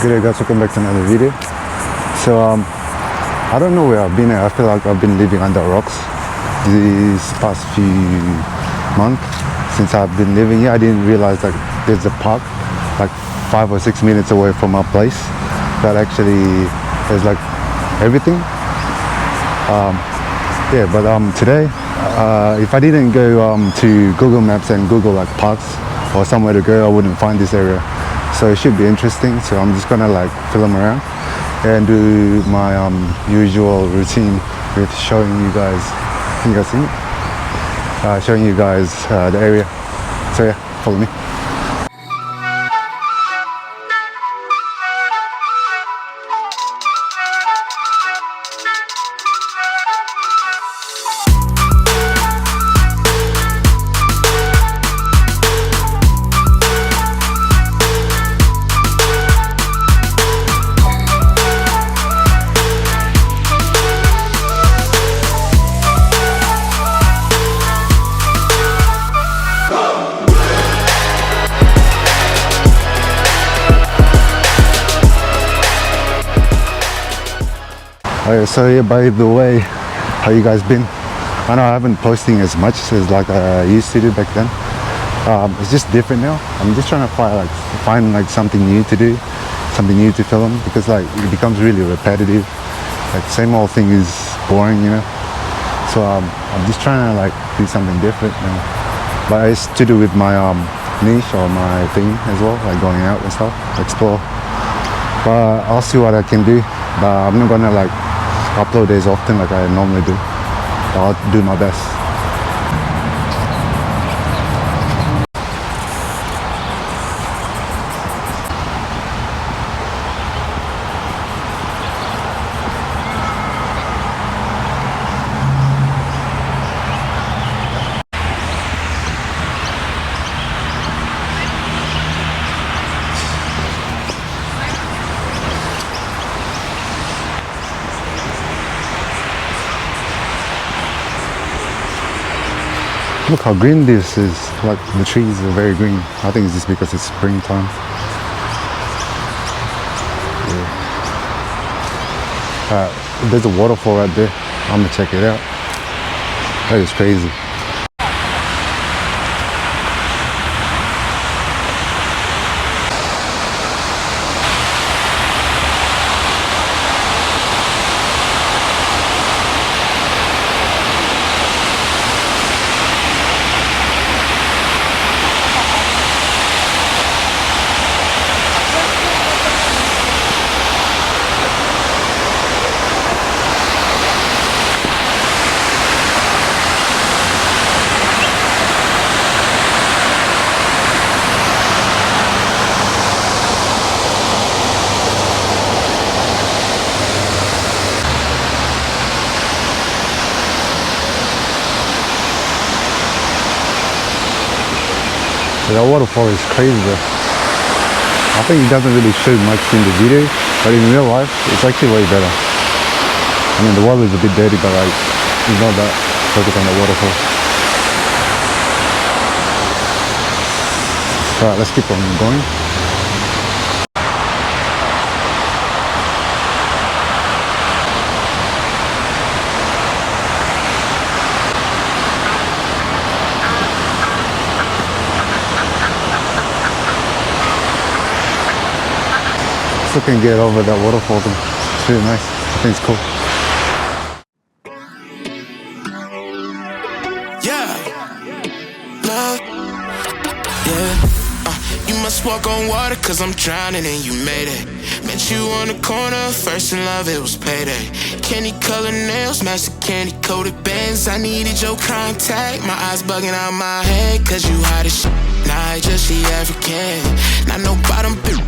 Video guys, welcome back to another video. So I don't know where I've been at. I feel like I've been living under rocks these past few months since I've been living here. I didn't realize that there's a park like 5 or 6 minutes away from my place that actually has like everything. Yeah, but today if I didn't go to Google Maps and Google like parks or somewhere to go, I wouldn't find this area. So it should be interesting. So I'm just gonna like film around and do my usual routine with showing you guys. Can you guys see it? Showing you guys the area. So yeah, follow me. Alright, so yeah, by the way, how you guys been? I know I haven't posting as much as like I used to do back then. It's just different now. I'm just trying to find something new to do, something new to film, because like it becomes really repetitive. Like same old thing is boring, you know. So I'm just trying to like do something different now. But it's to do with my niche or my thing as well, like going out and stuff, explore. But I'll see what I can do. But I'm not gonna like upload as often like I normally do. I'll do my best. Look how green this is. Like the trees are very green. I think it's just because it's springtime. Yeah. There's a waterfall right there. I'm gonna check it out. That is crazy. That waterfall is crazy though. I think it doesn't really show much in the video, but in real life, it's actually way better. I mean, the water is a bit dirty, but like, it's not that focused on the waterfall. Alright, let's keep on going. Still can get over that waterfall thing. It's really nice. I think it's cool. Yeah, love, yeah. You must walk on water cause I'm drowning and you made it. Met you on the corner, first in love, it was payday. Candy colored nails, match the candy coated bands. I needed your contact, my eyes bugging out my head. Cause you hot as shit, nah, just she African. Not no bottom bitch.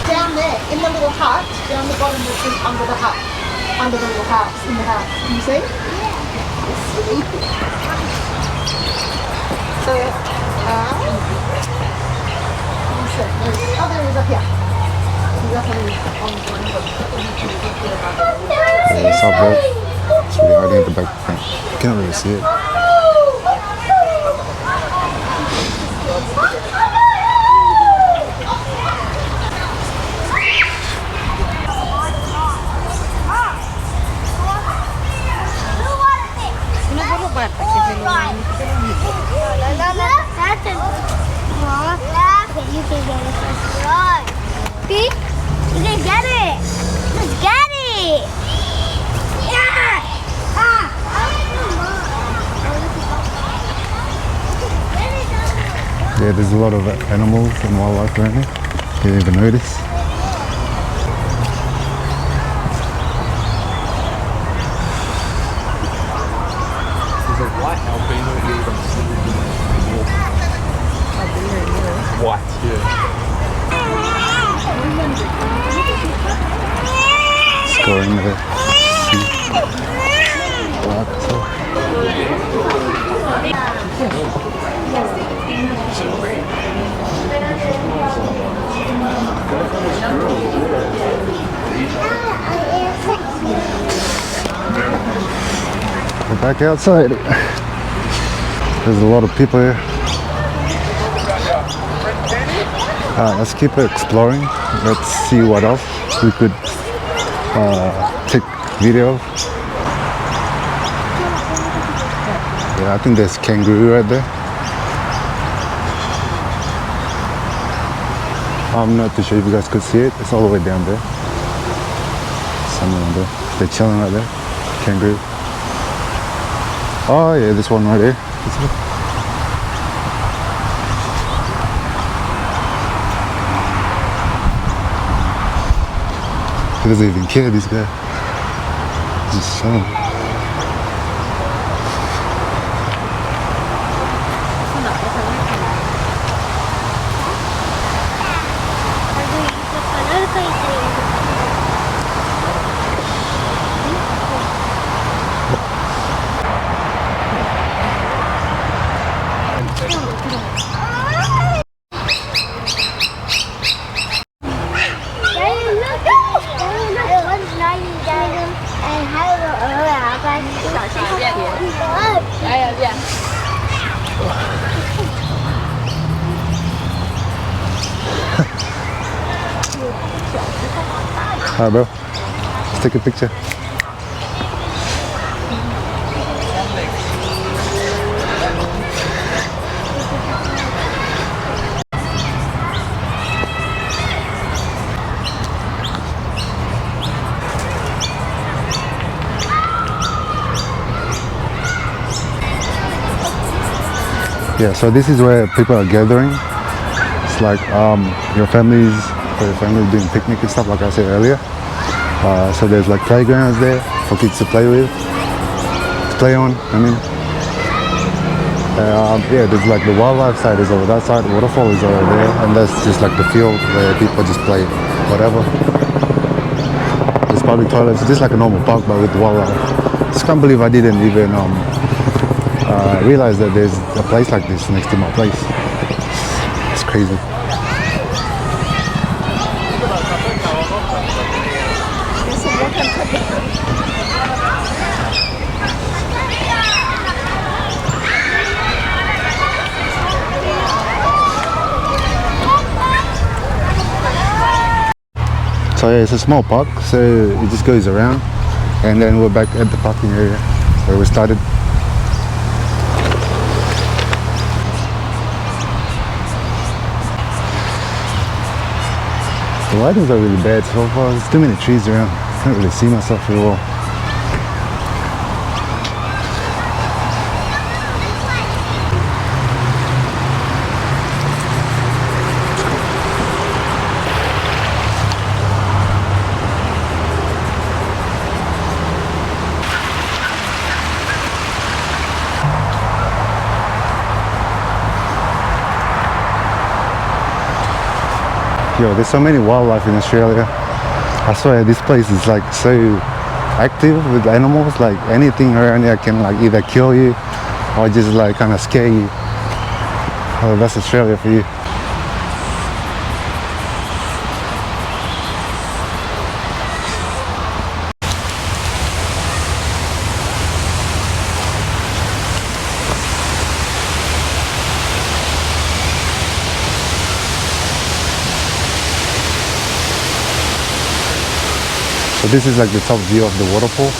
Down there, in the little hut, down the bottom, which is under the hut, under the little house, in the house. Can you see? Yeah. So, there is up here. Yeah, it's up there. It's really hard to get the back. You can't really see it. Yeah, there's a lot of animals and wildlife around here. Didn't even notice. There's a white albino here on the white, yeah. Let's go in there. See. Black, so. We're back outside. There's a lot of people here. Let's keep exploring. Let's see what else we could take video of. Yeah, I think there's kangaroo right there. I'm not too sure if you guys could see it. It's all the way down there. Someone there. They're chilling right there. Kangaroo. Oh yeah, this one right there. He doesn't even care, this guy. Just chilling. Alright, bro. Let's take a picture. Yeah, so this is where people are gathering. It's like your family doing picnic and stuff, like I said earlier. So there's like playgrounds there for kids to play with, to play on. I mean, yeah, there's like the wildlife side is over that side, the waterfall is over there, and that's just like the field where people just play whatever. There's public toilets, just like a normal park but with wildlife. Just can't believe I didn't even realize that there's a place like this next to my place. It's crazy. So yeah, it's a small park, so it just goes around, and then we're back at the parking area where we started. The lighting's not really bad so far. There's too many trees around. I can't really see myself very well. Yo, there's so many wildlife in Australia. I swear this place is like so active with animals. Like anything around here can like either kill you or just like kind of scare you. Oh, that's Australia for you. So this is like the top view of the waterfall.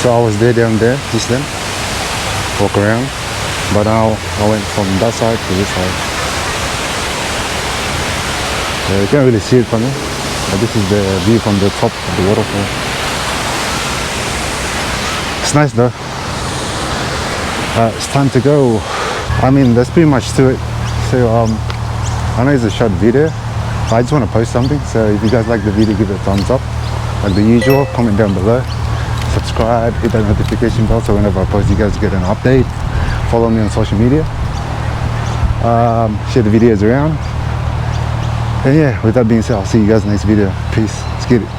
So I was there down there just then, walk around, but now I went from that side to this side. You can't really see it from here, but this is the view from the top of the waterfall. It's nice though. It's time to go. I mean, there's pretty much to it. So I know it's a short video, but I just want to post something. So if you guys like the video, give it a thumbs up. Like the usual, comment down below. Subscribe, hit that notification bell so whenever I post you guys get an update. Follow me on social media. Share the videos around. And yeah, with that being said, I'll see you guys in the next video. Peace. Let's get it.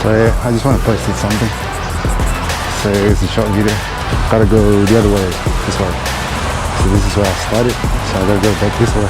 So yeah, I just want to post something. So it's a short video. Gotta go the other way, this way. So this is where I started. So I gotta go back this way.